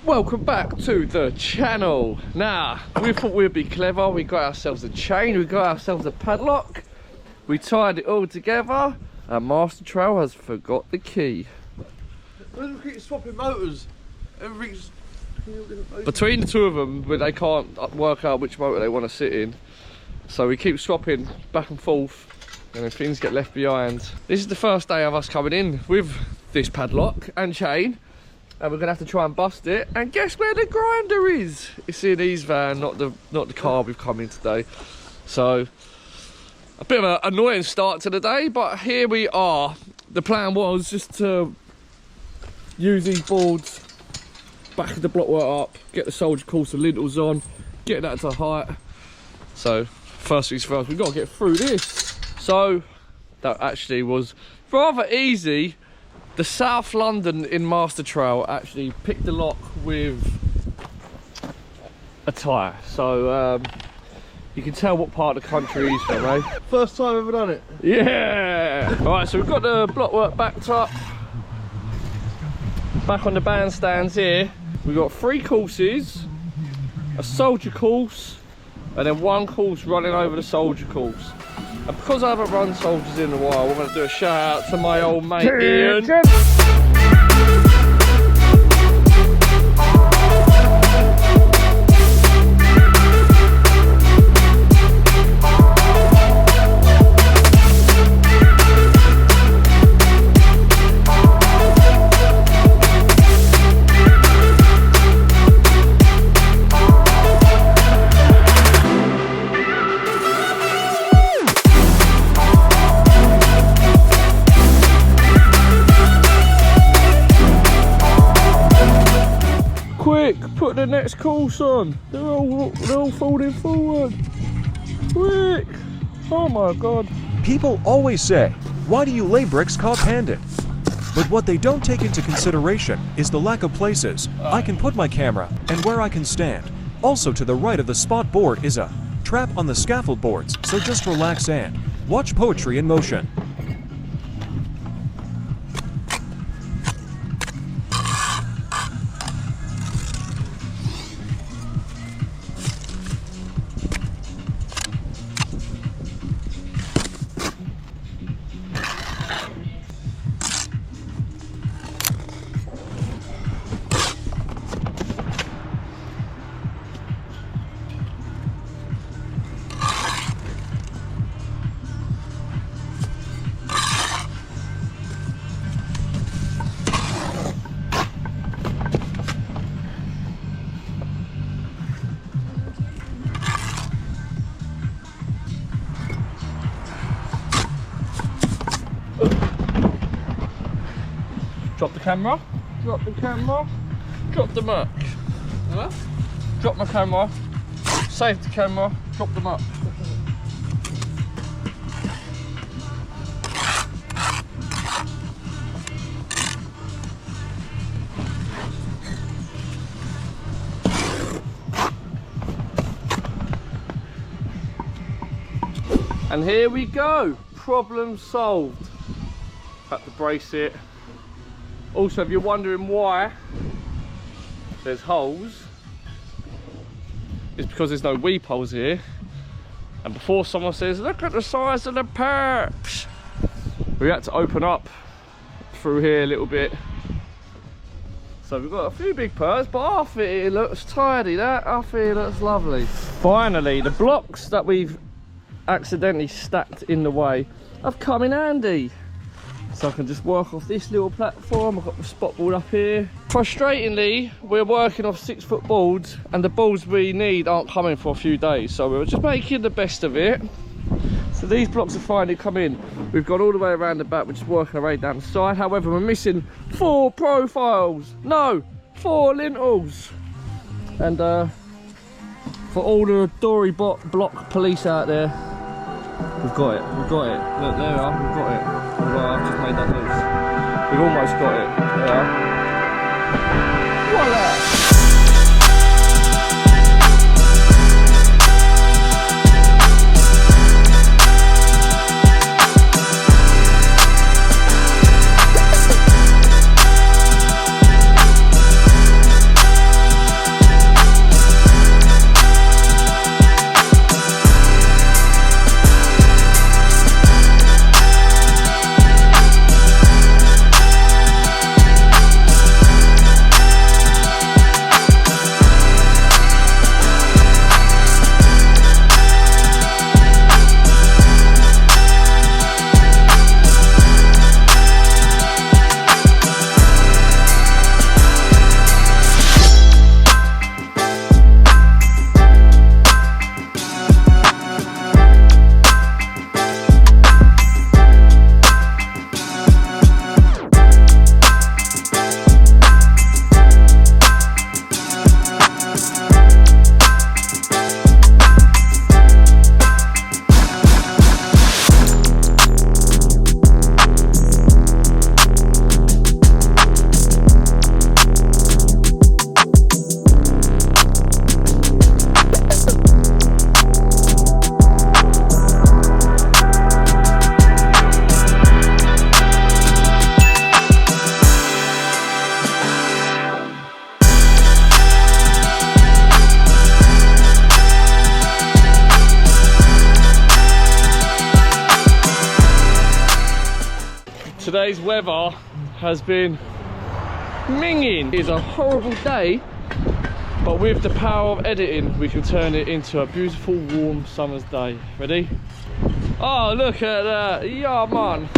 Welcome back to the channel. Now, we thought we'd be clever. We got ourselves a chain, we got ourselves a padlock, we tied it all together, and Master Trail has forgot the key. We keep swapping motors. Everything's... Between the two of them, they can't work out which motor they want to sit in. So we keep swapping back and forth, and then things get left behind. This is the first day of us coming in with this padlock and chain. And we're gonna have to try and bust it. And guess where the grinder is? It's in his van, not the car we've come in today. So a bit of an annoying start to the day, but here we are. The plan was just to use these boards, back the blockwork up, get the soldier course and lintels on, get that to height. So first things first, we've got to get through this. So that actually was rather easy. The South London in Master Trail actually picked the lock with a tyre, so you can tell what part of the country he's from, eh? First time ever done it. Yeah! Alright, so we've got the blockwork backed up. Back on the bandstands here, we've got 3 courses, a soldier course, and then 1 course running over the soldier course. And because I haven't run soldiers in a while, we're going to do a shout out to my old mate Ian. Quick, put the next course on. They're all folding forward. Quick! Oh my god. People always say, why do you lay bricks carp-handed? But what they don't take into consideration is the lack of places I can put my camera and where I can stand. Also to the right of the spot board is a trap on the scaffold boards, so just relax and watch poetry in motion. Drop the camera, drop the camera, drop the muck. Huh? Drop my camera, save the camera, drop the muck. And here we go, problem solved. Had to brace it. Also, if you're wondering why there's holes, it's because there's no weep holes here. And before someone says, look at the size of the perps, we had to open up through here a little bit. So we've got a few big perps, but I think it looks tidy, that. I think it looks lovely. Finally, the blocks that we've accidentally stacked in the way have come in handy. So I can just work off this little platform. I've got the spot board up here. Frustratingly, we're working off 6-foot boards and the boards we need aren't coming for a few days. So we're just making the best of it. So these blocks have finally come in. We've gone all the way around the back, we're just working our way down the side. However, we're missing 4 profiles. No, 4 lintels. And for all the Dory block police out there, we've got it, we've got it. Look, there we are, we've got it. Well, I've just made that loose. We've almost got it. There. Voila! Today's weather has been minging. It's a horrible day, but with the power of editing, we can turn it into a beautiful, warm summer's day. Ready? Oh, look at that. Yeah, man.